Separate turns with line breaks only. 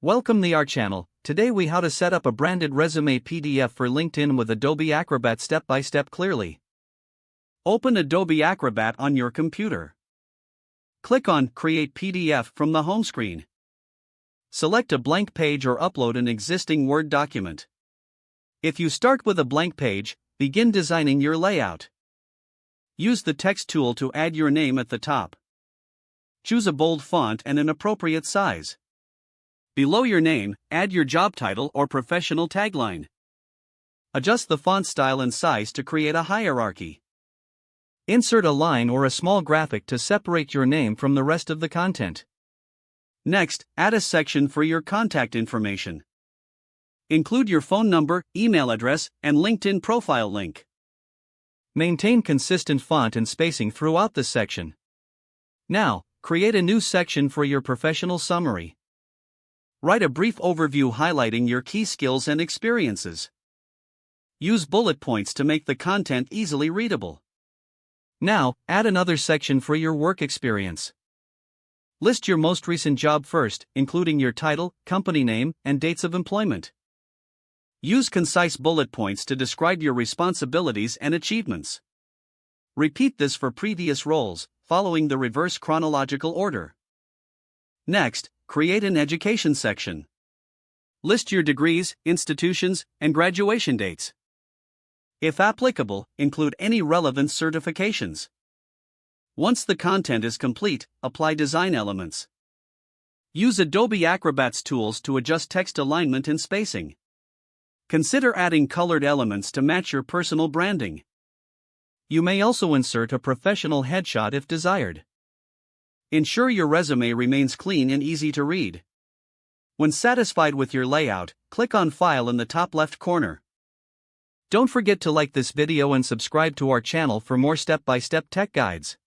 Welcome to our channel. Today we how to set up a branded resume PDF for LinkedIn with Adobe Acrobat step by step clearly. Open Adobe Acrobat on your computer. Click on Create PDF from the home screen. Select a blank page or upload an existing Word document. If you start with a blank page, begin designing your layout. Use the text tool to add your name at the top. Choose a bold font and an appropriate size. Below your name, add your job title or professional tagline. Adjust the font style and size to create a hierarchy. Insert a line or a small graphic to separate your name from the rest of the content. Next, add a section for your contact information. Include your phone number, email address, and LinkedIn profile link. Maintain consistent font and spacing throughout the section. Now, create a new section for your professional summary. Write a brief overview highlighting your key skills and experiences. Use bullet points to make the content easily readable. Now, add another section for your work experience. List your most recent job first, including your title, company name, and dates of employment. Use concise bullet points to describe your responsibilities and achievements. Repeat this for previous roles, following the reverse chronological order. Next, create an education section. List your degrees, institutions, and graduation dates. If applicable, include any relevant certifications. Once the content is complete, apply design elements. Use Adobe Acrobat's tools to adjust text alignment and spacing. Consider adding colored elements to match your personal branding. You may also insert a professional headshot if desired. Ensure your resume remains clean and easy to read. When satisfied with your layout, click on File in the top left corner. Don't forget to like this video and subscribe to our channel for more step-by-step tech guides.